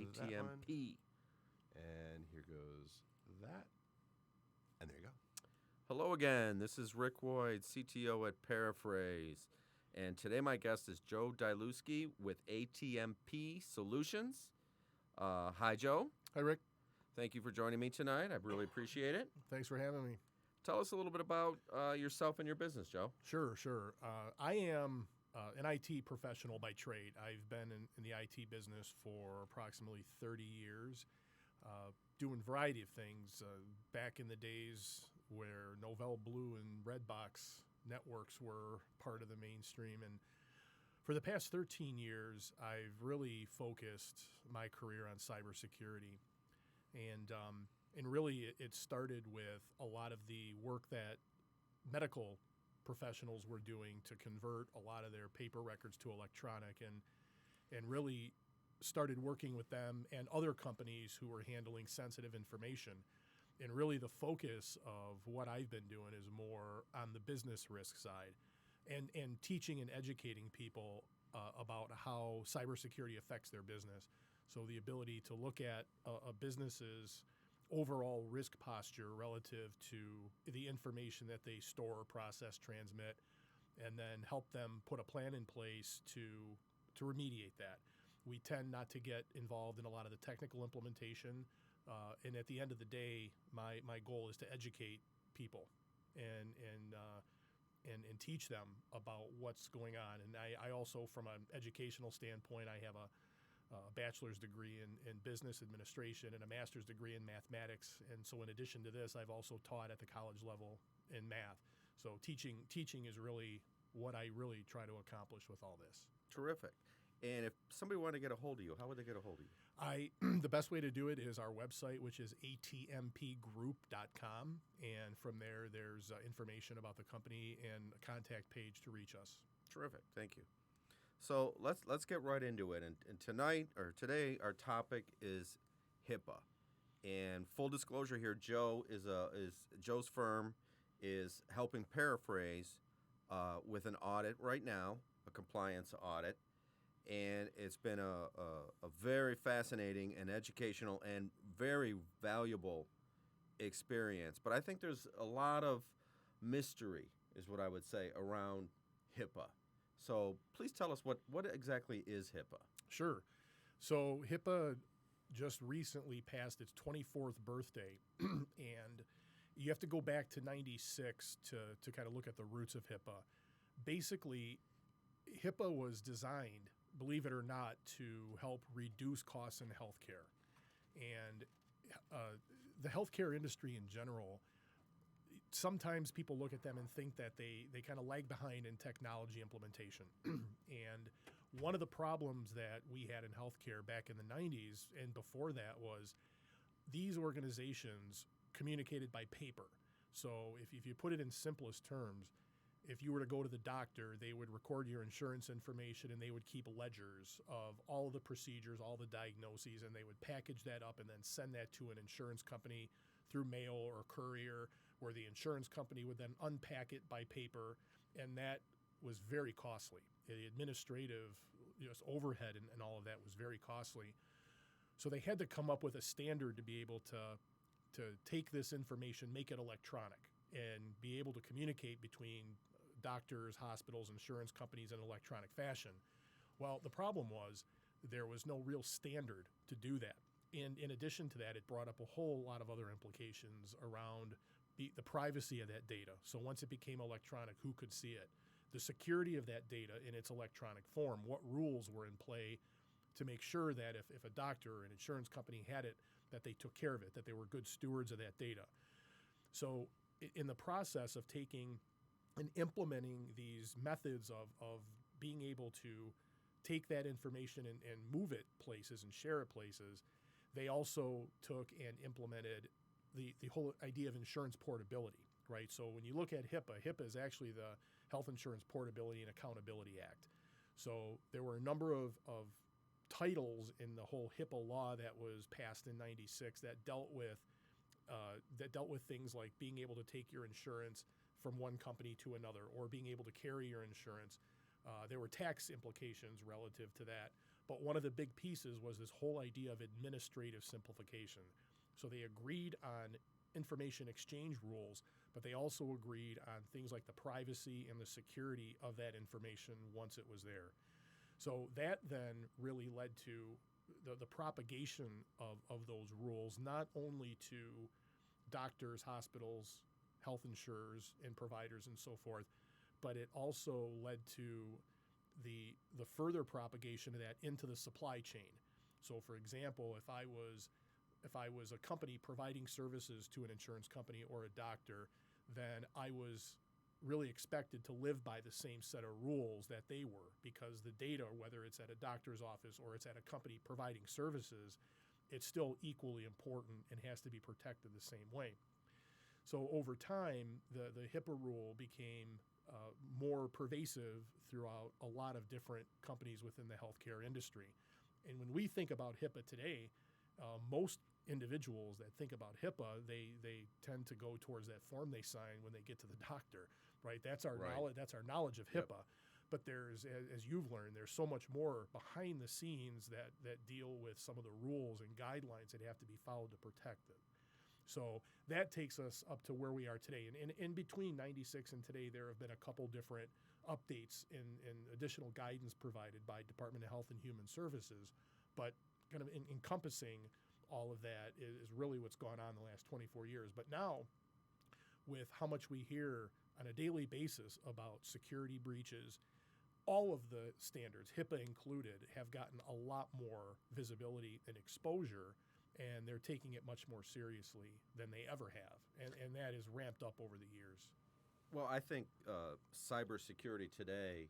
ATMP. And here goes that. And there you go. Hello again. This is Rick Woyd, CTO at Pairaphrase. And today my guest is Joe Diluski with ATMP Solutions. Hi, Joe. Hi, Rick. Thank you for joining me tonight. I really appreciate it. Thanks for having me. Tell us a little bit about yourself and your business, Joe. Sure. I am an IT professional by trade. I've been in the IT business for approximately 30 years, doing a variety of things. Back in the days where Novell Blue and Redbox networks were part of the mainstream. And for the past 13 years, I've really focused my career on cybersecurity. And really it started with a lot of the work that medical professionals were doing to convert a lot of their paper records to electronic, and really started working with them and other companies who were handling sensitive information. And really the focus of what I've been doing is more on the business risk side and teaching and educating people about how cybersecurity affects their business. So the ability to look at a business's overall risk posture relative to the information that they store, process, transmit, and then help them put a plan in place to remediate that. We tend not to get involved in a lot of the technical implementation, and at the end of the day, my goal is to educate people and teach them about what's going on. And I also, from an educational standpoint, I have a bachelor's degree in business administration and a master's degree in mathematics. And so in addition to this, I've also taught at the college level in math. So teaching is really what I really try to accomplish with all this. Terrific. And if somebody wanted to get a hold of you, how would they get a hold of you? The best way to do it is our website, which is atmpgroup.com. And from there, there's information about the company and a contact page to reach us. Terrific. Thank you. So let's get right into it. And today, our topic is Hipaa. And full disclosure here, Joe's firm is helping Pairaphrase with an audit right now, a compliance audit. And it's been a very fascinating and educational and very valuable experience. But I think there's a lot of mystery, is what I would say, around Hipaa. So please tell us what exactly is Hipaa? Sure. So Hipaa just recently passed its 24th birthday, and you have to go back to 96 to kind of look at the roots of Hipaa. Basically, Hipaa was designed, believe it or not, to help reduce costs in healthcare. And the healthcare industry in general, sometimes people look at them and think that they kind of lag behind in technology implementation. And one of the problems that we had in healthcare back in the 90s and before that was these organizations communicated by paper. So if you put it in simplest terms, if you were to go to the doctor, they would record your insurance information and they would keep ledgers of all of the procedures, all the diagnoses, and they would package that up and then send that to an insurance company through mail or courier, where the insurance company would then unpack it by paper, and that was very costly. The administrative overhead and all of that was very costly. So they had to come up with a standard to be able to take this information, make it electronic, and be able to communicate between doctors, hospitals, insurance companies in an electronic fashion. Well, the problem was there was no real standard to do that. And in addition to that, it brought up a whole lot of other implications around the privacy of that data. So once it became electronic, who could see it? The security of that data in its electronic form, what rules were in play to make sure that if a doctor or an insurance company had it, that they took care of it, that they were good stewards of that data. So in the process of taking and implementing these methods of being able to take that information and move it places and share it places, they also took and implemented the whole idea of insurance portability, right? So when you look at HIPAA is actually the Health Insurance Portability and Accountability Act. So there were a number of titles in the whole HIPAA law that was passed in 96 that dealt with things like being able to take your insurance from one company to another or being able to carry your insurance. There were tax implications relative to that. But one of the big pieces was this whole idea of administrative simplification. So they agreed on information exchange rules, but they also agreed on things like the privacy and the security of that information once it was there. So that then really led to the propagation of those rules, not only to doctors, hospitals, health insurers, and providers and so forth, but it also led to the further propagation of that into the supply chain. So for example, if I was a company providing services to an insurance company or a doctor, then I was really expected to live by the same set of rules that they were, because the data, whether it's at a doctor's office or it's at a company providing services, it's still equally important and has to be protected the same way. So over time, the Hipaa rule became more pervasive throughout a lot of different companies within the healthcare industry. And when we think about Hipaa today, most individuals that think about Hipaa, they tend to go towards that form they sign when they get to the doctor, right? That's our knowledge. That's our knowledge of Hipaa. But there's, as you've learned, there's so much more behind the scenes that deal with some of the rules and guidelines that have to be followed to protect it. So that takes us up to where we are today. And in between 96 and today, there have been a couple different updates and additional guidance provided by Department of Health and Human Services. But kind of encompassing all of that is really what's gone on the last 24 years. But now, with how much we hear on a daily basis about security breaches, all of the standards, Hipaa included, have gotten a lot more visibility and exposure, and they're taking it much more seriously than they ever have. And that is ramped up over the years. Well, I think cybersecurity today,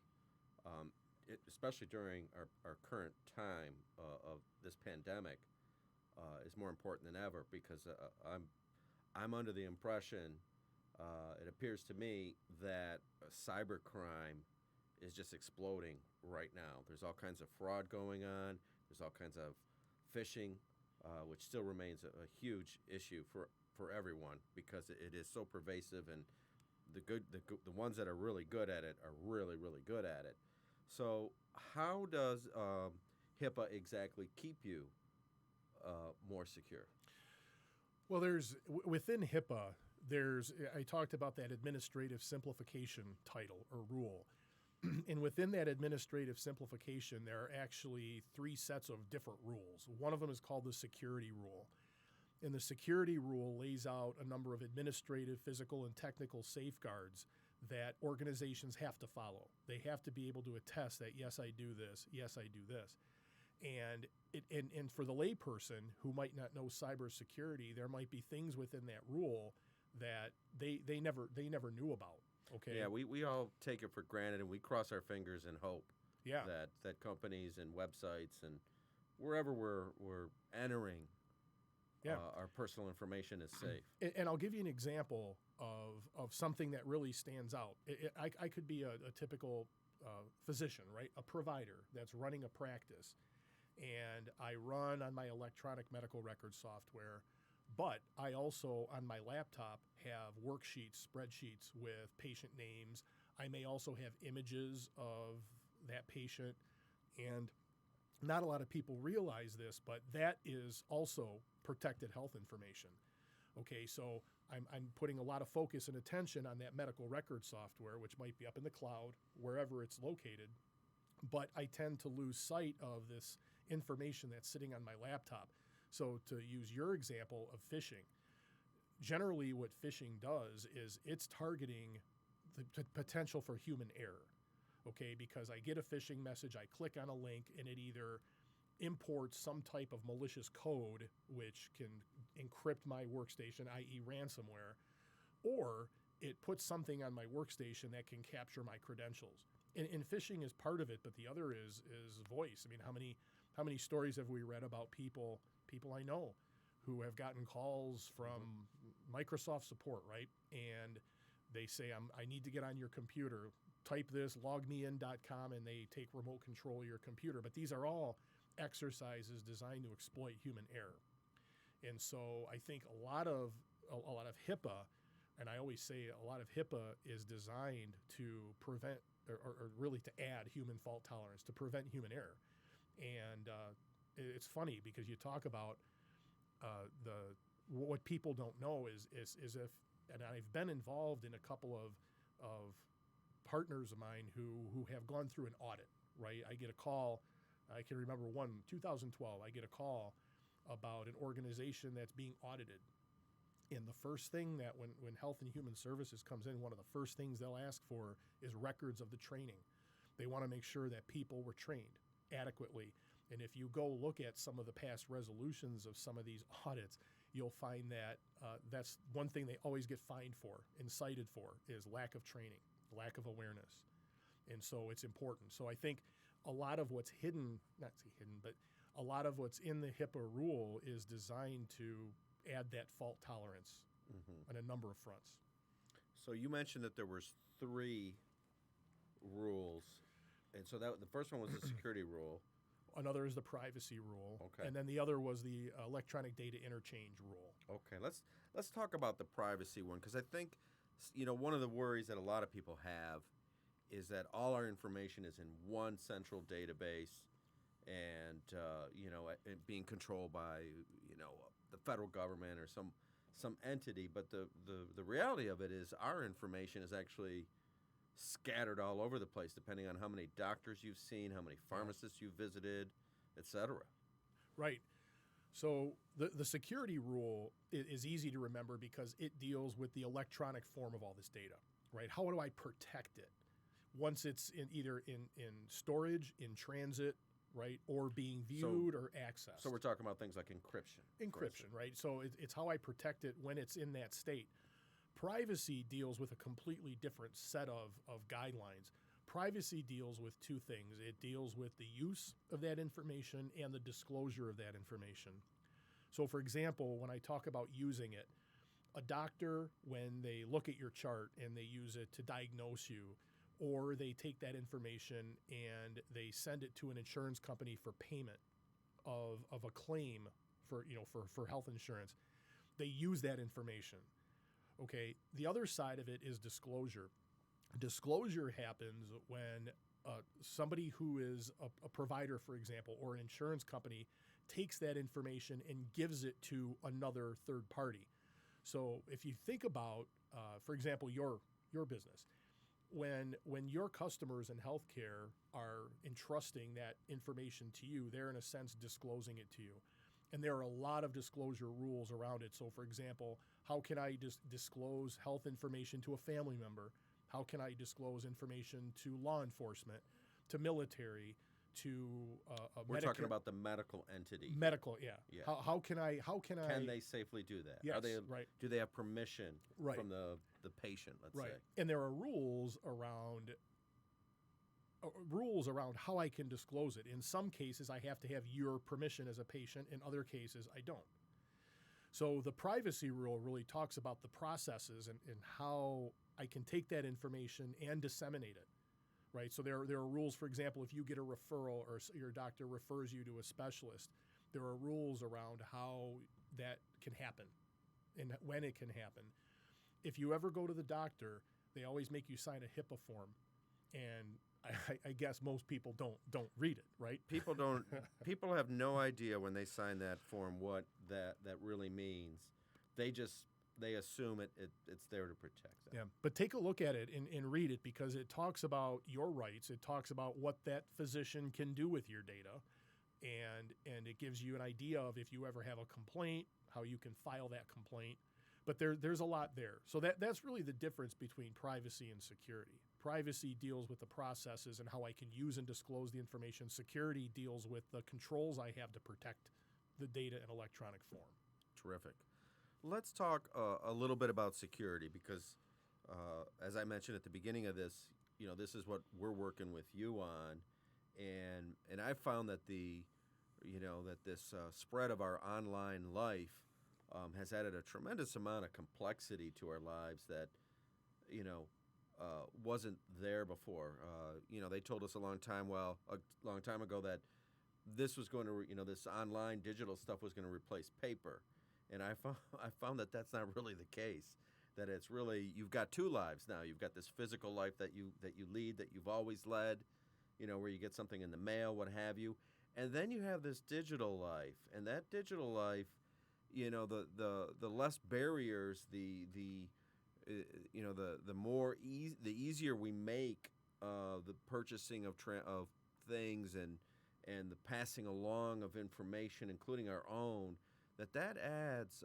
especially during our current time of this pandemic, is more important than ever, because I'm under the impression, it appears to me, that cybercrime is just exploding right now. There's all kinds of fraud going on. There's all kinds of phishing, which still remains a huge issue for everyone, because it is so pervasive, and the ones that are really good at it are really, really good at it. So how does Hipaa exactly keep you more secure? Well, within Hipaa, I talked about that administrative simplification title or rule. And within that administrative simplification, there are actually 3 sets of different rules. One of them is called the security rule. And the security rule lays out a number of administrative, physical, and technical safeguards that organizations have to follow. They have to be able to attest that, yes, I do this, yes, I do this. And for the layperson who might not know cybersecurity, there might be things within that rule that they never knew about. Okay. Yeah, we all take it for granted, and we cross our fingers and hope Yeah. that companies and websites and wherever we're entering, Yeah. Our personal information is safe. And I'll give you an example of something that really stands out. I could be a typical physician, right? A provider that's running a practice, and I run on my electronic medical record software, but I also, on my laptop, have worksheets, spreadsheets with patient names. I may also have images of that patient, and not a lot of people realize this, but that is also protected health information. Okay, so I'm putting a lot of focus and attention on that medical record software, which might be up in the cloud, wherever it's located, but I tend to lose sight of this information that's sitting on my laptop. So to use your example of phishing, generally what phishing does is it's targeting the potential for human error, okay? Because I get a phishing message, I click on a link, and it either imports some type of malicious code which can encrypt my workstation, i.e. ransomware, or it puts something on my workstation that can capture my credentials. And phishing is part of it, but the other is voice. I mean, how many stories have we read about people I know who have gotten calls from Microsoft support, right? And they say, I need to get on your computer, type this, logmein.com, and they take remote control of your computer. But these are all exercises designed to exploit human error. And so I think a lot of Hipaa, and I always say a lot of Hipaa is designed to prevent or really to add human fault tolerance, to prevent human error. And it's funny because you talk about what people don't know is if, and I've been involved in a couple of partners of mine who have gone through an audit, right? I get a call, I can remember 2012, I get a call about an organization that's being audited. And the first thing that when Health and Human Services comes in, one of the first things they'll ask for is records of the training. They want to make sure that people were trained adequately. And if you go look at some of the past resolutions of some of these audits, you'll find that that's one thing they always get fined for and cited for is lack of training, lack of awareness. And so it's important. So I think a lot of what's hidden, not hidden, but a lot of what's in the HIPAA rule is designed to add that fault tolerance on a number of fronts. So you mentioned that there was 3 rules, and so that the first one was the security rule. Another is the privacy rule, Okay. And then the other was the electronic data interchange rule. Okay, let's talk about the privacy one, because I think one of the worries that a lot of people have is that all our information is in one central database, and it being controlled by the federal government or some entity. But the reality of it is our information is actually scattered all over the place, depending on how many doctors you've seen, how many pharmacists you've visited, etc. Right. So the security rule is easy to remember because it deals with the electronic form of all this data, right? How do I protect it once it's either in storage, in transit, right, or being viewed or accessed? So we're talking about things like encryption. Encryption, right? So it's how I protect it when it's in that state. Privacy deals with a completely different set of guidelines. Privacy deals with 2 things. It deals with the use of that information and the disclosure of that information. So, for example, when I talk about using it, a doctor, when they look at your chart and they use it to diagnose you, or they take that information and they send it to an insurance company for payment of a claim for health insurance, they use that information. Okay, the other side of it is disclosure. Disclosure happens when somebody who is a provider, for example, or an insurance company takes that information and gives it to another third party. So if you think about, for example, your business, when your customers in healthcare are entrusting that information to you, they're in a sense disclosing it to you. And there are a lot of disclosure rules around it. So, for example, how can I disclose health information to a family member? How can I disclose information to law enforcement, to military, to We're talking about the medical entity. Medical, yeah. How can I? Can they safely do that? Yes, right. Do they have permission right. from the patient? Let's say. And there are rules around how I can disclose it. In some cases, I have to have your permission as a patient. In other cases, I don't. So the privacy rule really talks about the processes and how I can take that information and disseminate it, right? So there are rules, for example, if you get a referral or your doctor refers you to a specialist, there are rules around how that can happen and when it can happen. If you ever go to the doctor, they always make you sign a HIPAA form, and I guess most people don't read it, right? People don't. People have no idea when they sign that form what that really means. They assume it's there to protect them. Yeah, but take a look at it and read it because it talks about your rights. It talks about what that physician can do with your data, and it gives you an idea of if you ever have a complaint, how you can file that complaint. But there's a lot there. So that's really the difference between privacy and security. Privacy deals with the processes and how I can use and disclose the information. Security deals with the controls I have to protect the data in electronic form. Terrific. Let's talk a little bit about security because, as I mentioned at the beginning of this, this is what we're working with you on, and I found that this spread of our online life has added a tremendous amount of complexity to our lives that, wasn't there before. They told us a long time ago that this was going to, this online digital stuff was going to replace paper. And I found that that's not really the case. That it's really, you've got 2 lives now. You've got this physical life that you lead, that you've always led, where you get something in the mail, what have you. And then you have this digital life, and that digital life, the less barriers, the more the easier we make the purchasing of things and the passing along of information, including our own, that adds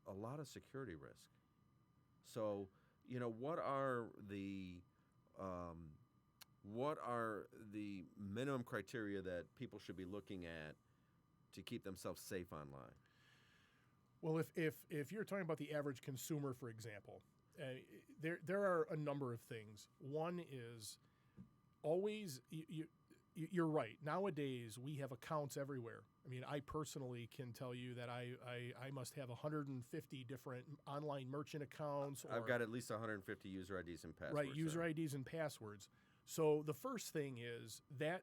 a lot of security risk. So, what are the minimum criteria that people should be looking at to keep themselves safe online? Well, if you're talking about the average consumer, for example, there are a number of things. One is always you're right. Nowadays, we have accounts everywhere. I mean, I personally can tell you that I must have 150 different online merchant accounts. I've got at least 150 user IDs and passwords. Right, user IDs and passwords. So the first thing is that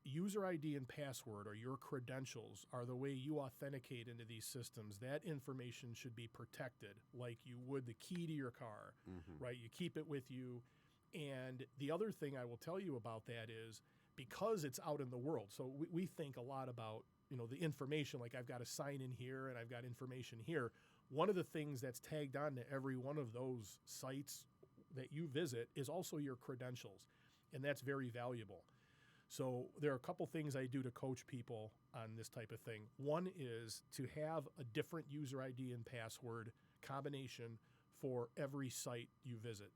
user ID and password, or your credentials, are the way you authenticate into these systems. That information should be protected like you would the key to your car, right? You keep it with you. And the other thing I will tell you about that is, because it's out in the world, so we think a lot about, the information, like I've got to sign in here and I've got information here. One of the things that's tagged on to every one of those sites that you visit is also your credentials, and that's very valuable. So there are a couple things I do to coach people on this type of thing. One is to have a different user ID and password combination for every site you visit.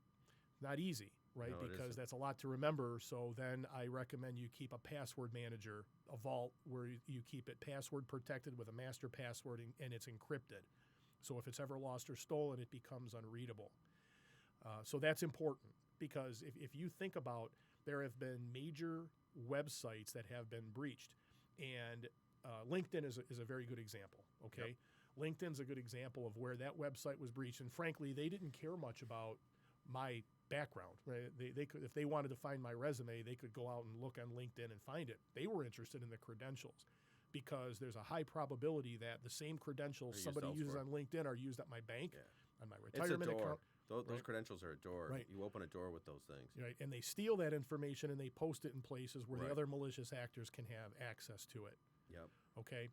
Not easy, right? No, because that's a lot to remember. So then I recommend you keep a password manager, a vault where you keep it password protected with a master password, and it's encrypted. So if it's ever lost or stolen, it becomes unreadable. So that's important, because if you think about, there have been major websites that have been breached, and LinkedIn is a very good example, okay? Yep. LinkedIn's a good example of where that website was breached, and frankly, they didn't care much about my background, right? They could, if they wanted to find my resume, they could go out and look on LinkedIn and find it. They were interested in the credentials, because there's a high probability that the same credentials somebody uses on LinkedIn are used at my bank, on my retirement account. Those credentials are a door. Right. You open a door with those things. Right, and they steal that information and they post it in places where Right. the other malicious actors can have access to it. Yep. Okay,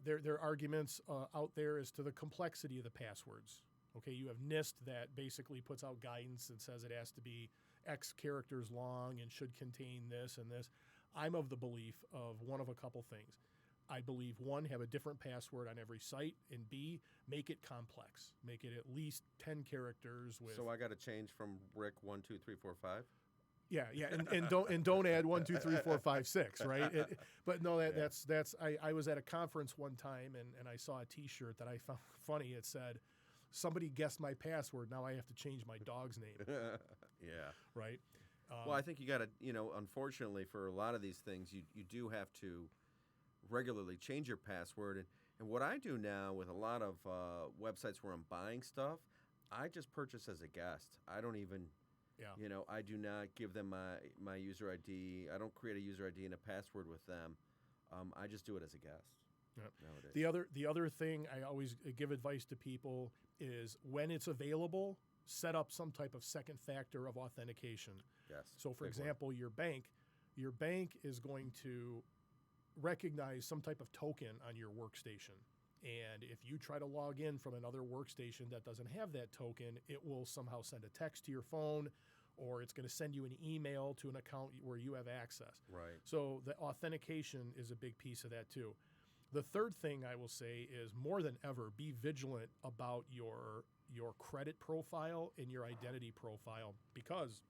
there are arguments out there as to the complexity of the passwords. Okay, you have NIST that basically puts out guidance and says it has to be X characters long and should contain this and this. I'm of the belief of one of a couple things. I believe, one, have a different password on every site, and B, make it complex. Make it at least 10 characters with. So I got to change from Rick 1, 2, 3, 4, 5. Yeah, and don't add 1, 2, 3, 4, 5, 6, right? But no, that's. I was at a conference one time and I saw a T-shirt that I found funny. It said, "Somebody guessed my password. Now I have to change my dog's name." Yeah. Right. Well, I think you got to, unfortunately for a lot of these things, you do have to regularly change your password. And what I do now with a lot of websites where I'm buying stuff, I just purchase as a guest. I don't even, I do not give them my user ID. I don't create a user ID and a password with them. I just do it as a guest. Yep. Nowadays. The other thing I always give advice to people is, when it's available, set up some type of second factor of authentication. Yes. So, for example, your bank is going to recognize some type of token on your workstation. And if you try to log in from another workstation that doesn't have that token, it will somehow send a text to your phone, or it's going to send you an email to an account where you have access. Right. So the authentication is a big piece of that too. The third thing I will say is, more than ever, be vigilant about your credit profile and your identity profile, because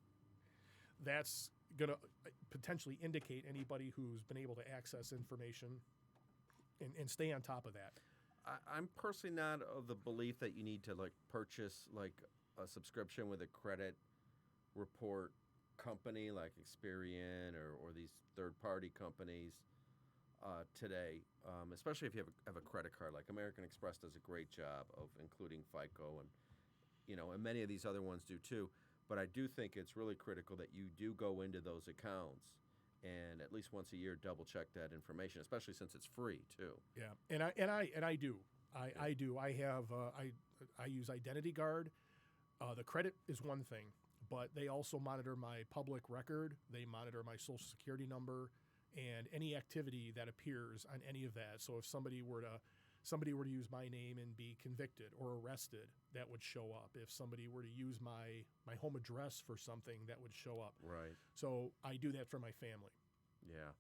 that's going to potentially indicate anybody who's been able to access information, and stay on top of that. I'm personally not of the belief that you need to purchase a subscription with a credit report company like Experian or these third-party companies today, especially if you have a credit card. Like American Express does a great job of including FICO, and many of these other ones do too. But I do think it's really critical that you do go into those accounts and at least once a year double check that information, especially since it's free too. Yeah, and I do. I use Identity Guard. The credit is one thing, but they also monitor my public record. They monitor my social security number and any activity that appears on any of that. So if somebody were to use my name and be convicted or arrested, that would show up. If somebody were to use my home address for something, that would show up. Right. So I do that for my family. Yeah.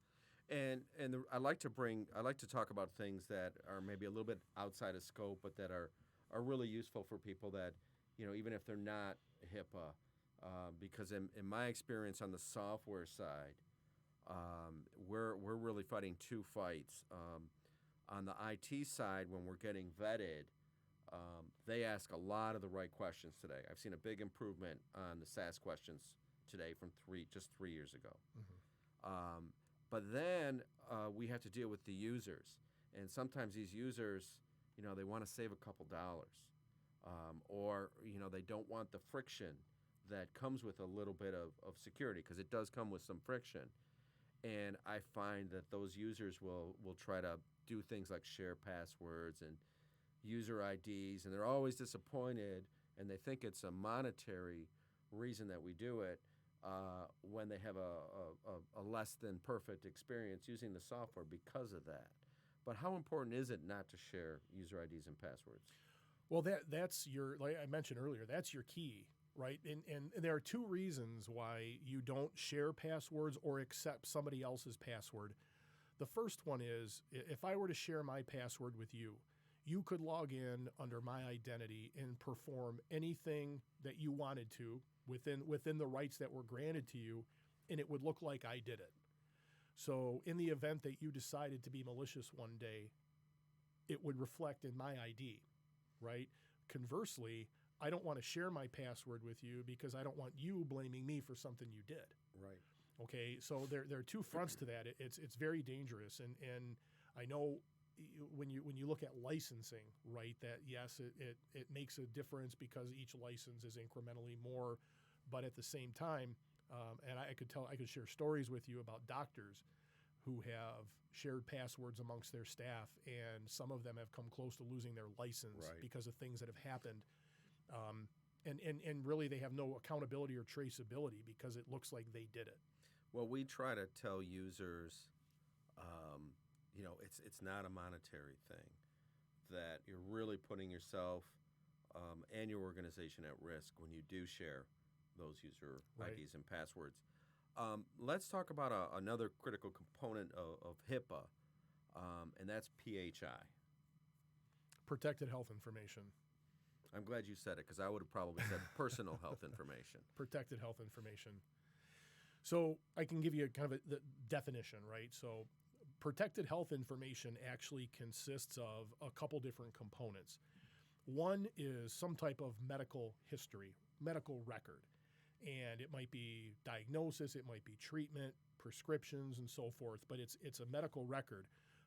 And I like to talk about things that are maybe a little bit outside of scope, but that are really useful for people that, even if they're not HIPAA, because in my experience on the software side, we're really fighting two fights. On the IT side, when we're getting vetted, they ask a lot of the right questions today. I've seen a big improvement on the SAS questions today from just 3 years ago. Mm-hmm. But then we have to deal with the users. And sometimes these users, they want to save a couple dollars. Or, they don't want the friction that comes with a little bit of security, because it does come with some friction. And I find that those users will try to do things like share passwords and user IDs, and they're always disappointed, and they think it's a monetary reason that we do it, when they have a less than perfect experience using the software because of that. But how important is it not to share user IDs and passwords? Well, that's like I mentioned earlier, that's your key, right? And there are two reasons why you don't share passwords or accept somebody else's password. The first one is, if I were to share my password with you, you could log in under my identity and perform anything that you wanted to within the rights that were granted to you, and it would look like I did it. So in the event that you decided to be malicious one day, it would reflect in my ID, right? Conversely, I don't want to share my password with you because I don't want you blaming me for something you did. Right. Okay, so there are two fronts to that. It's very dangerous, and I know when you look at licensing, right, that yes, it makes a difference because each license is incrementally more, but at the same time, and I could share stories with you about doctors who have shared passwords amongst their staff, and some of them have come close to losing their license because of things that have happened. And really they have no accountability or traceability because it looks like they did it. Well, we try to tell users, it's not a monetary thing, that you're really putting yourself and your organization at risk when you do share those user IDs and passwords. Let's talk about another critical component of HIPAA, and that's PHI. Protected health information. I'm glad you said it, because I would have probably said personal health information. Protected health information. So I can give you kind of the definition, right? So protected health information actually consists of a couple different components. One is some type of medical history, medical record. And it might be diagnosis, it might be treatment, prescriptions, and so forth, but it's a medical record.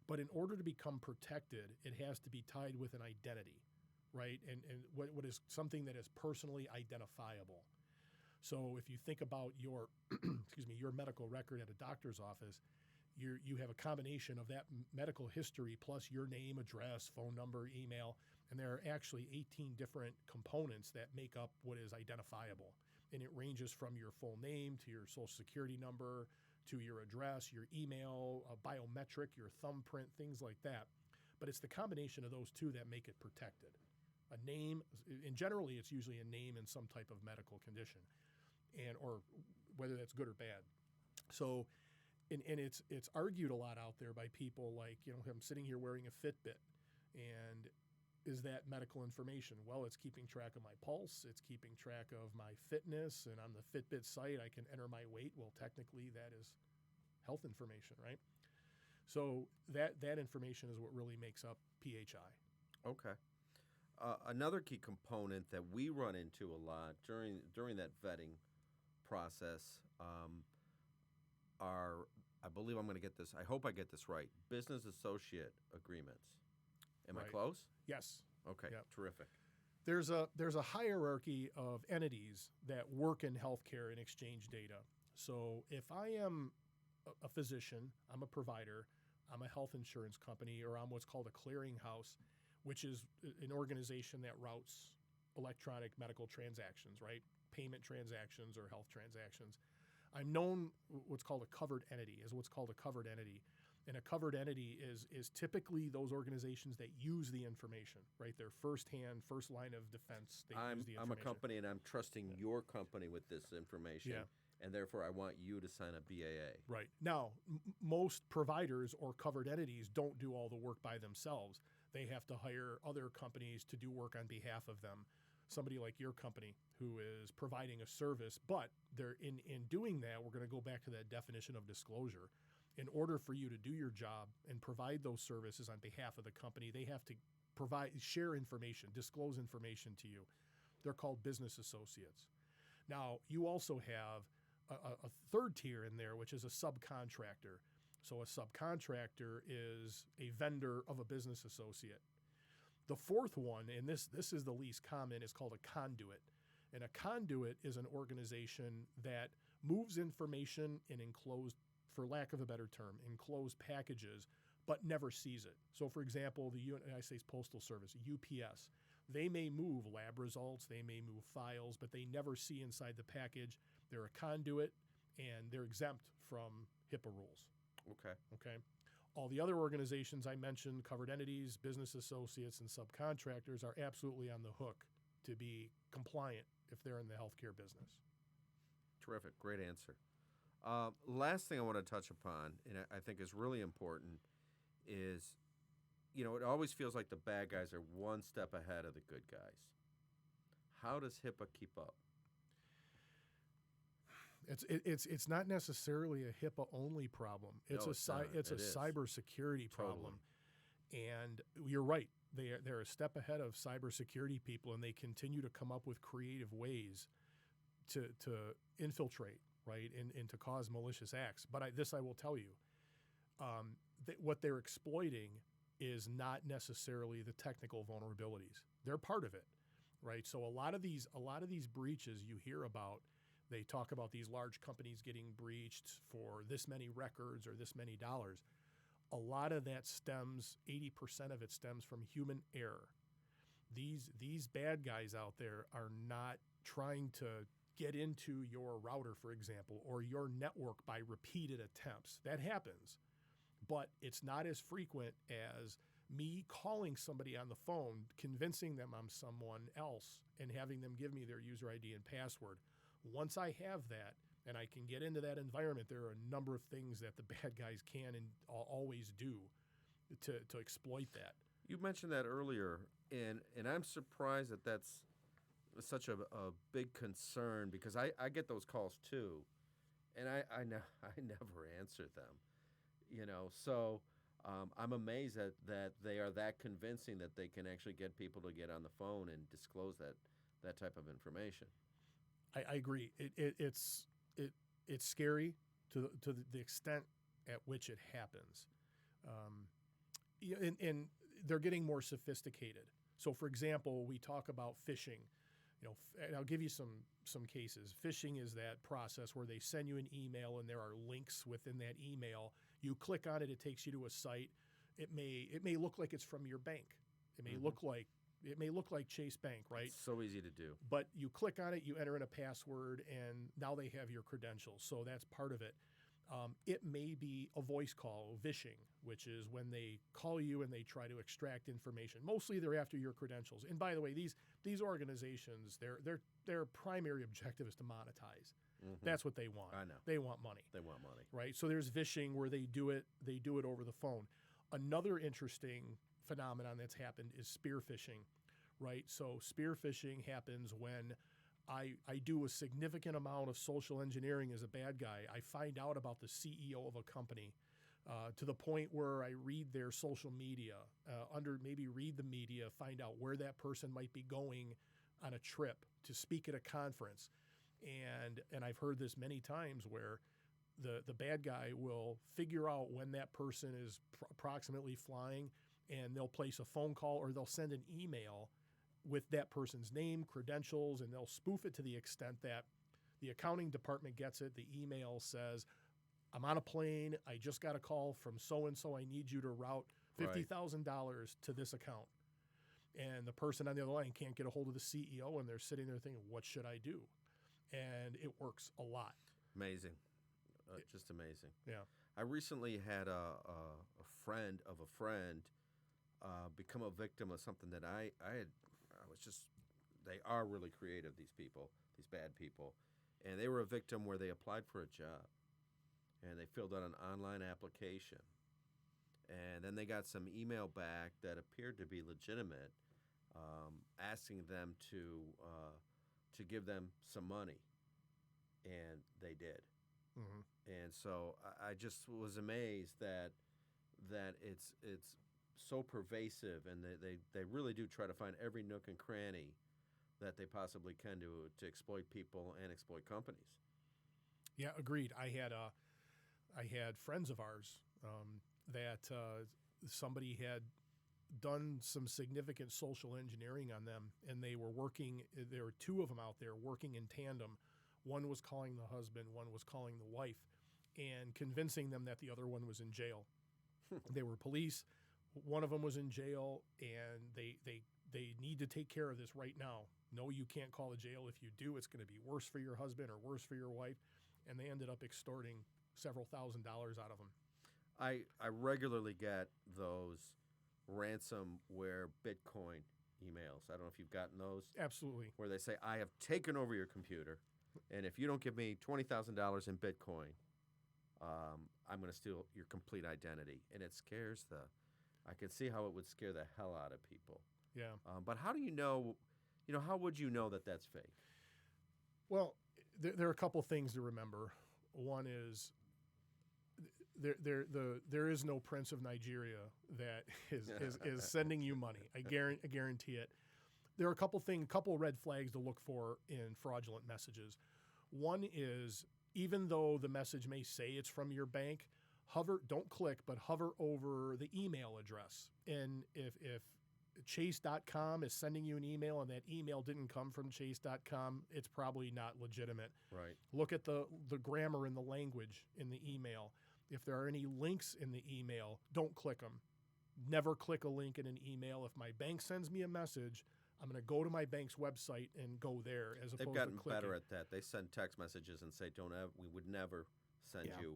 But in order to become protected, it has to be tied with an identity, right? And what is something that is personally identifiable. So if you think about your your medical record at a doctor's office, you have a combination of that medical history plus your name, address, phone number, email, and there are actually 18 different components that make up what is identifiable. And it ranges from your full name to your social security number to your address, your email, a biometric, your thumbprint, things like that. But it's the combination of those two that make it protected. A name, and generally it's usually a name in some type of medical condition, and or whether that's good or bad. So, and it's argued a lot out there by people like, I'm sitting here wearing a Fitbit, and is that medical information? Well, it's keeping track of my pulse, it's keeping track of my fitness, and on the Fitbit site I can enter my weight. Well, technically that is health information, right? So that information is what really makes up PHI. Okay. Another key component that we run into a lot during that vetting process are, I believe I'm going to get this, I hope I get this right, business associate agreements. Am I close? Yes. Okay, Yep. Terrific. There's a hierarchy of entities that work in healthcare and exchange data. So if I am a physician, I'm a provider, I'm a health insurance company, or I'm what's called a clearinghouse, which is an organization that routes electronic medical transactions, right? payment transactions or health transactions. I'm known what's called a covered entity, And a covered entity is typically those organizations that use the information, right? Their first line of defense, they use the information. I'm a company, and I'm trusting your company with this information. Yeah. And therefore, I want you to sign a BAA. Right. Now, most providers or covered entities don't do all the work by themselves. They have to hire other companies to do work on behalf of them. Somebody like your company who is providing a service, but they're in doing that, we're going to go back to that definition of disclosure. In order for you to do your job and provide those services on behalf of the company, they have to share information, disclose information to you. They're called business associates. Now, you also have a third tier in there, which is a subcontractor. So a subcontractor is a vendor of a business associate. The fourth one, and this is the least common, is called a conduit. And a conduit is an organization that moves information in enclosed, for lack of a better term, enclosed packages, but never sees it. So, for example, the United States Postal Service, UPS, they may move lab results, they may move files, but they never see inside the package. They're a conduit, and they're exempt from HIPAA rules. Okay. All the other organizations I mentioned, covered entities, business associates, and subcontractors, are absolutely on the hook to be compliant if they're in the healthcare business. Terrific. Great answer. Last thing I want to touch upon, and I think is really important, is, it always feels like the bad guys are one step ahead of the good guys. How does HIPAA keep up? It's not necessarily a HIPAA only problem. It's a cybersecurity problem, and you're right. They're a step ahead of cybersecurity people, and they continue to come up with creative ways to infiltrate, right, and to cause malicious acts. But I will tell you, what they're exploiting is not necessarily the technical vulnerabilities. They're part of it, right? So a lot of these breaches you hear about. They talk about these large companies getting breached for this many records or this many dollars. A lot of that 80% of it stems from human error. These bad guys out there are not trying to get into your router, for example, or your network by repeated attempts. That happens, but it's not as frequent as me calling somebody on the phone, convincing them I'm someone else, and having them give me their user ID and password. Once I have that and I can get into that environment, there are a number of things that the bad guys can and always do to exploit that. You mentioned that earlier, and I'm surprised that that's such a big concern, because I get those calls too, and I never answer them. So I'm amazed that they are that convincing that they can actually get people to get on the phone and disclose that type of information. I agree. It's scary to the extent at which it happens, and they're getting more sophisticated. So, for example, we talk about phishing. And I'll give you some cases. Phishing is that process where they send you an email and there are links within that email. You click on it, it takes you to a site. It may look like it's from your bank. It may look like Chase Bank, right? It's so easy to do. But you click on it, you enter in a password, and now they have your credentials. So that's part of it. It may be a voice call, vishing, which is when they call you and they try to extract information. Mostly they're after your credentials. And by the way, these organizations, their primary objective is to monetize. Mm-hmm. That's what they want. I know. They want money. Right? So there's vishing where they do it over the phone. Another interesting phenomenon that's happened is spear phishing, right? So spear phishing happens when I do a significant amount of social engineering as a bad guy. I find out about the CEO of a company to the point where I read their social media, read the media, find out where that person might be going on a trip to speak at a conference. And I've heard this many times where the bad guy will figure out when that person is approximately flying, and they'll place a phone call or they'll send an email with that person's name, credentials, and they'll spoof it to the extent that the accounting department gets it. The email says, I'm on a plane. I just got a call from so-and-so. I need you to route $50,000 to this account. And the person on the other line can't get a hold of the CEO, and they're sitting there thinking, what should I do? and it works a lot. Amazing. Just amazing. Yeah. I recently had a friend of a friend become a victim of something that I was just, they are really creative, these people, these bad people. And they were a victim where they applied for a job and they filled out an online application. And then they got some email back that appeared to be legitimate, asking them to give them some money. And they did. Mm-hmm. And so I just was amazed that it's so pervasive, and they really do try to find every nook and cranny that they possibly can to exploit people and exploit companies. Yeah, agreed. I had friends of ours that somebody had done some significant social engineering on them, and they were working. There were two of them out there working in tandem. One was calling the husband, one was calling the wife, and convincing them that the other one was in jail. They were police. One of them was in jail, and they need to take care of this right now. No, you can't call the jail. If you do, it's going to be worse for your husband or worse for your wife. And they ended up extorting several $1,000s out of them. I regularly get those ransomware Bitcoin emails. I don't know if you've gotten those. Absolutely. Where they say, I have taken over your computer, and if you don't give me $20,000 in Bitcoin, I'm going to steal your complete identity. And it scares I can see how it would scare the hell out of people. Yeah. But how do you know, how would you know that that's fake? Well, there are a couple things to remember. One is there is no Prince of Nigeria that is sending you money. I guarantee it. There are a couple red flags to look for in fraudulent messages. One is, even though the message may say it's from your bank, don't click, but hover over the email address. And if Chase.com is sending you an email and that email didn't come from Chase.com, it's probably not legitimate. Right. Look at the grammar and the language in the email. If there are any links in the email, don't click them. Never click a link in an email. If my bank sends me a message, I'm going to go to my bank's website and go there as opposed to clicking. They've gotten better at that. They send text messages and say, we would never send you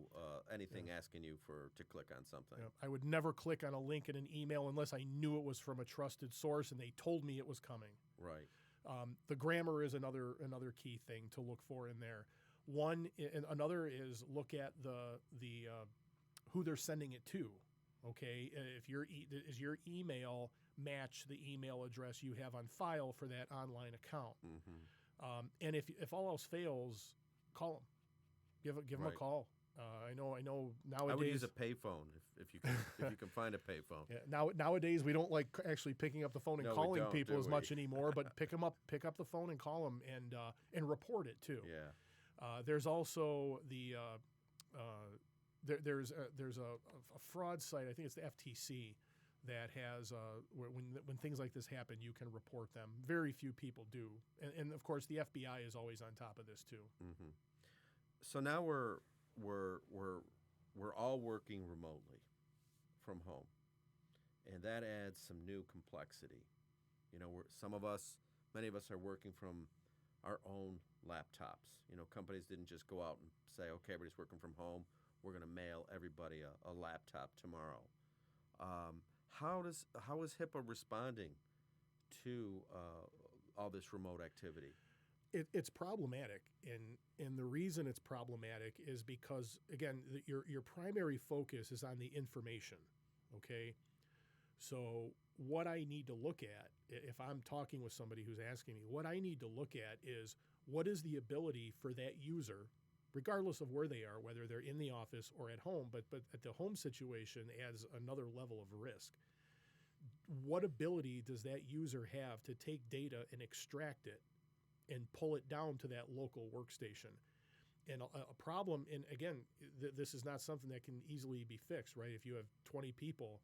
anything asking you to click on something. Yeah. I would never click on a link in an email unless I knew it was from a trusted source and they told me it was coming. Right. The grammar is another key thing to look for in there. Another is look at the who they're sending it to. Okay, if is your email match the email address you have on file for that online account? Mm-hmm. And if all else fails, call them. Give them a call. I know nowadays. I would use a payphone if you can find a payphone. Yeah, nowadays we don't like actually picking up the phone and calling people as much anymore. But pick up the phone and call them and report it too. Yeah. There's also there's a fraud site. I think it's the FTC that has when things like this happen, you can report them. Very few people do, and of course the FBI is always on top of this too. Mm-hmm. So now we're all working remotely from home, and that adds some new complexity. Many of us are working from our own laptops. Companies didn't just go out and say, okay, everybody's working from home. We're going to mail everybody a laptop tomorrow. How is Hipaa responding to all this remote activity? It's problematic, and the reason it's problematic is because, again, your primary focus is on the information, okay? So what I need to look at, if I'm talking with somebody who's asking me, what I need to look at is what is the ability for that user, regardless of where they are, whether they're in the office or at home, but at the home situation adds another level of risk. What ability does that user have to take data and extract it and pull it down to that local workstation? And a problem, and again, this is not something that can easily be fixed, right? If you have 20 people,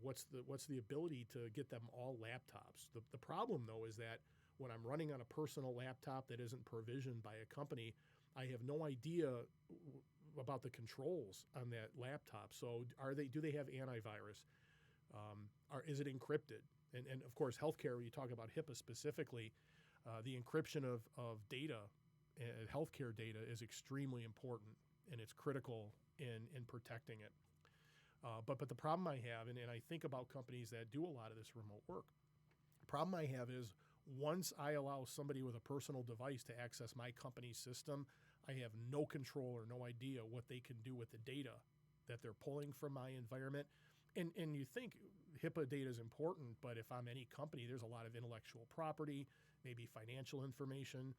what's the ability to get them all laptops? The problem, though, is that when I'm running on a personal laptop that isn't provisioned by a company, I have no idea about the controls on that laptop. So do they have antivirus? Is it encrypted? And of course, healthcare, when you talk about Hipaa specifically, the encryption of data healthcare data is extremely important, and it's critical in protecting it. But the problem I have, and I think about companies that do a lot of this remote work, the problem I have is once I allow somebody with a personal device to access my company's system, I have no control or no idea what they can do with the data that they're pulling from my environment. And you think HIPAA data is important, but if I'm any company, there's a lot of intellectual property, maybe financial information.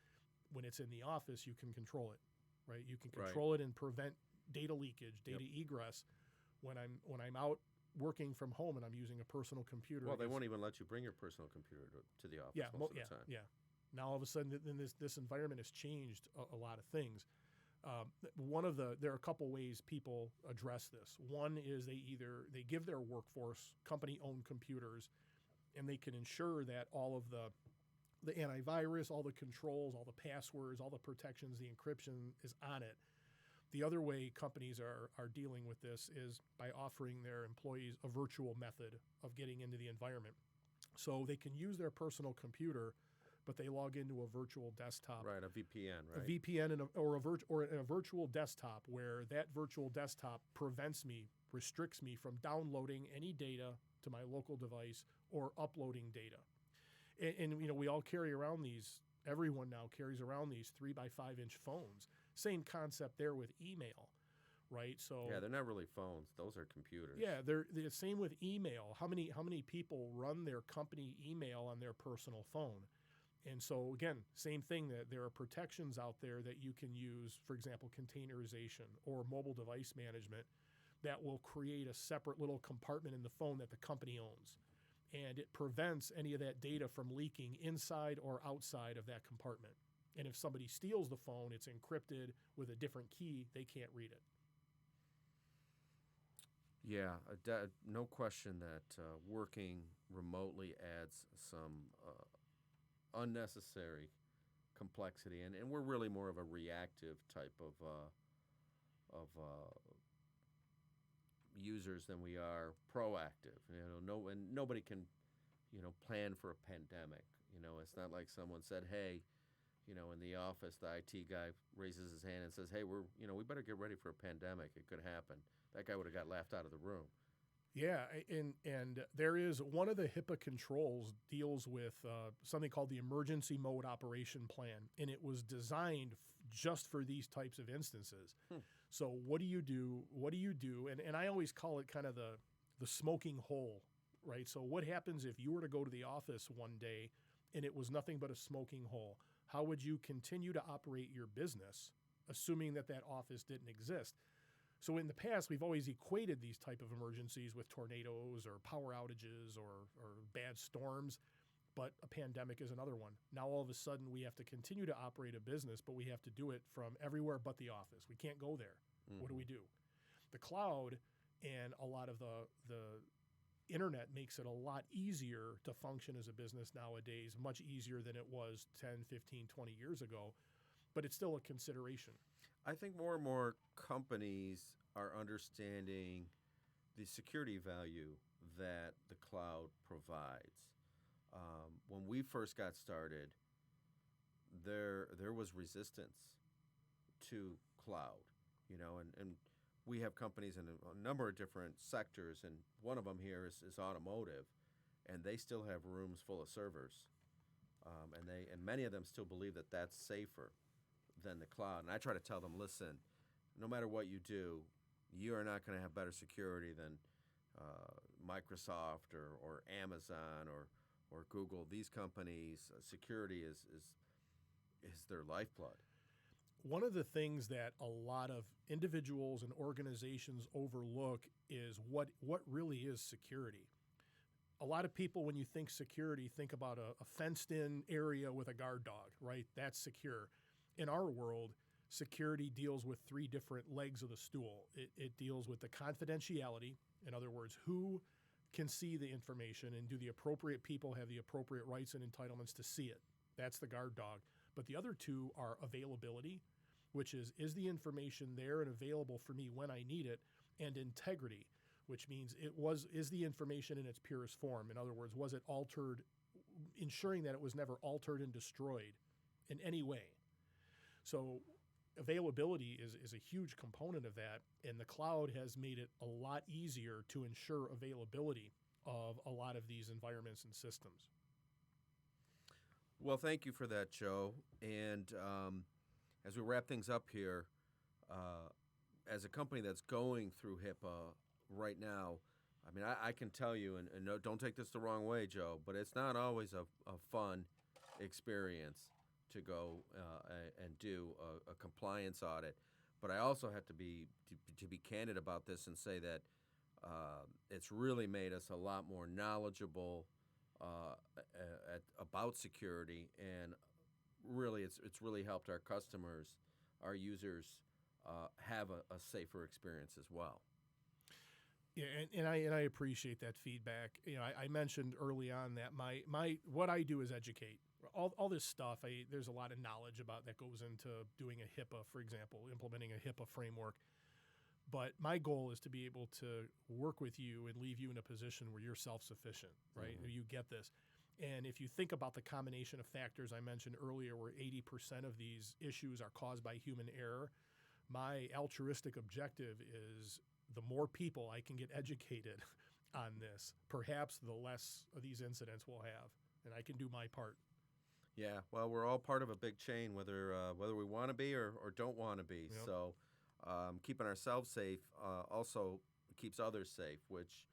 When it's in the office, you can control it, right? You can control it and prevent data leakage, data egress. When I'm out working from home and I'm using a personal computer. Well, they won't even let you bring your personal computer to the office most of the time. Yeah. Now all of a sudden, then this environment has changed a lot of things. There are a couple ways people address this. One is they give their workforce company-owned computers, and they can ensure that all of the antivirus, all the controls, all the passwords, all the protections, the encryption is on it. The other way companies are dealing with this is by offering their employees a virtual method of getting into the environment. So they can use their personal computer, but they log into a virtual desktop. Right, a VPN, right? A VPN or a virtual desktop where that virtual desktop restricts me from downloading any data to my local device or uploading data. And we all carry around everyone now carries around these 3x5-inch phones. Same concept there with email, right? So yeah, they're not really phones; those are computers. Yeah, they're the same with email. How many people run their company email on their personal phone? And so again, same thing. That there are protections out there that you can use, for example, containerization or mobile device management, that will create a separate little compartment in the phone that the company owns, and it prevents any of that data from leaking inside or outside of that compartment. And if somebody steals the phone, it's encrypted with a different key. They can't read it. Yeah, no question that working remotely adds some unnecessary complexity, and we're really more of a reactive type of users than we are proactive. And nobody can, plan for a pandemic. It's not like someone said, hey. In the office, the IT guy raises his hand and says, hey, we better get ready for a pandemic. It could happen. That guy would have got laughed out of the room. Yeah, and there is one of the HIPAA controls deals with something called the emergency mode operation plan, and it was designed just for these types of instances. So what do you do? And I always call it kind of the smoking hole, right? So what happens if you were to go to the office one day and it was nothing but a smoking hole? How would you continue to operate your business, assuming that office didn't exist? So in the past, we've always equated these type of emergencies with tornadoes or power outages or bad storms, but a pandemic is another one. Now all of a sudden, we have to continue to operate a business, but we have to do it from everywhere but the office. We can't go there. Mm-hmm. What do we do? The cloud and a lot of the internet makes it a lot easier to function as a business nowadays, much easier than it was 10, 15, 20 years ago, but it's still a consideration. I think more and more companies are understanding the security value that the cloud provides. When we first got started, there was resistance to cloud, and we have companies in a number of different sectors, and one of them here is automotive, and they still have rooms full of servers, and many of them still believe that that's safer than the cloud. And I try to tell them, listen, no matter what you do, you are not going to have better security than Microsoft or Amazon or Google. These companies, security is their lifeblood. One of the things that a lot of individuals and organizations overlook is what really is security. A lot of people, when you think security, think about a fenced-in area with a guard dog, right? That's secure. In our world, security deals with three different legs of the stool. It deals with the confidentiality. In other words, who can see the information, and do the appropriate people have the appropriate rights and entitlements to see it? That's the guard dog. But the other two are availability, which is the information there and available for me when I need it, and integrity, which means is the information in its purest form. In other words, was it altered, ensuring that it was never altered and destroyed in any way. So availability is a huge component of that, and the cloud has made it a lot easier to ensure availability of a lot of these environments and systems. Well, thank you for that, Joe. And as we wrap things up here, as a company that's going through HIPAA right now, I mean, I can tell you, and no, don't take this the wrong way, Joe, but it's not always a fun experience to go and do a compliance audit. But I also have to be candid about this and say that it's really made us a lot more knowledgeable about security, and really it's really helped our customers, our users, have a safer experience as well. Yeah, and I appreciate that feedback. You know, I mentioned early on that my what I do is educate. All this stuff, there's a lot of knowledge about that goes into doing a HIPAA, for example, implementing a HIPAA framework. But my goal is to be able to work with you and leave you in a position where you're self-sufficient, right? Mm-hmm. You get this. And if you think about the combination of factors I mentioned earlier, where 80% of these issues are caused by human error, my altruistic objective is the more people I can get educated on this, perhaps the less of these incidents we'll have, and I can do my part. Yeah, well, we're all part of a big chain, whether we want to be or don't want to be. Yep. So keeping ourselves safe also keeps others safe, which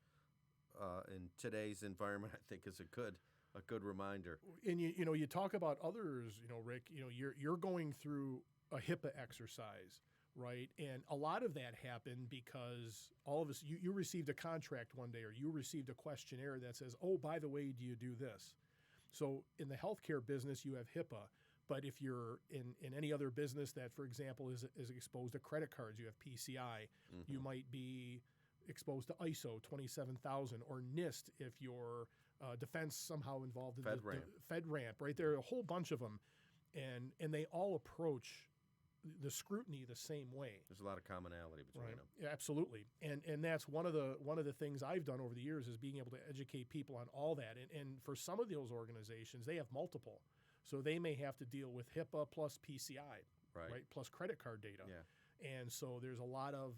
in today's environment, I think is a good reminder. And you talk about others, Rick, you're going through a HIPAA exercise, right? And a lot of that happened because all of us, you received a contract one day, or you received a questionnaire that says, oh, by the way, do you do this? So in the healthcare business, you have HIPAA. But if you're in any other business that, for example, is exposed to credit cards, you have PCI. Mm-hmm. You might be exposed to ISO 27000 or NIST if your defense somehow involved in FedRAMP, right? There are a whole bunch of them, and they all approach the scrutiny the same way. There's a lot of commonality between them. Yeah, absolutely, and that's one of the things I've done over the years is being able to educate people on all that. And for some of those organizations, they have multiple, so they may have to deal with HIPAA plus PCI, right? Plus credit card data. Yeah. And so there's a lot of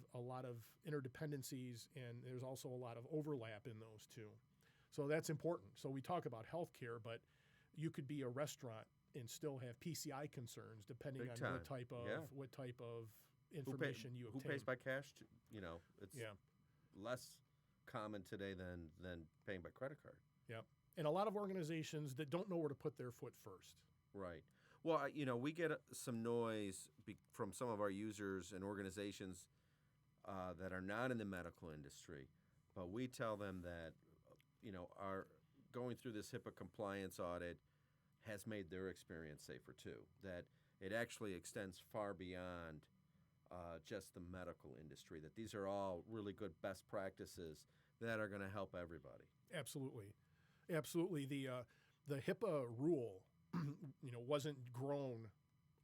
interdependencies, and there's also a lot of overlap in those two. So that's important. So we talk about healthcare, but you could be a restaurant and still have PCI concerns depending Big on time. what type of information you obtain. Who pays by cash? It's less common today than paying by credit card. Yeah, and a lot of organizations that don't know where to put their foot first. Right. Well, we get some noise from some of our users and organizations that are not in the medical industry, but we tell them that, our going through this HIPAA compliance audit has made their experience safer too. That it actually extends far beyond just the medical industry. That these are all really good best practices that are going to help everybody. Absolutely. The HIPAA rule, wasn't grown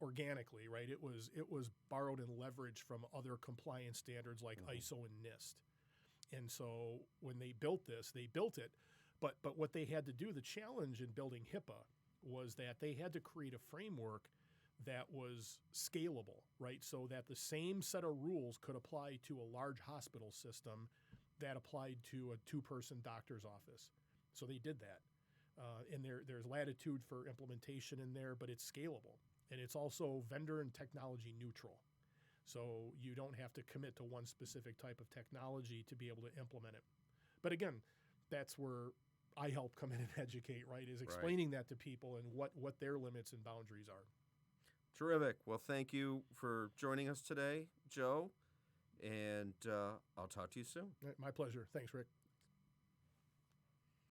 organically, right? It was borrowed and leveraged from other compliance standards like ISO and NIST. And so when they built this, they built it, but what they had to do, the challenge in building HIPAA, was that they had to create a framework that was scalable, right? So that the same set of rules could apply to a large hospital system that applied to a two-person doctor's office. So they did that. And there's latitude for implementation in there, but it's scalable. And it's also vendor and technology neutral. So you don't have to commit to one specific type of technology to be able to implement it. But again, that's where I help come in and educate, right, is explaining that to people and what their limits and boundaries are. Terrific. Well, thank you for joining us today, Joe, and I'll talk to you soon. My pleasure. Thanks, Rick.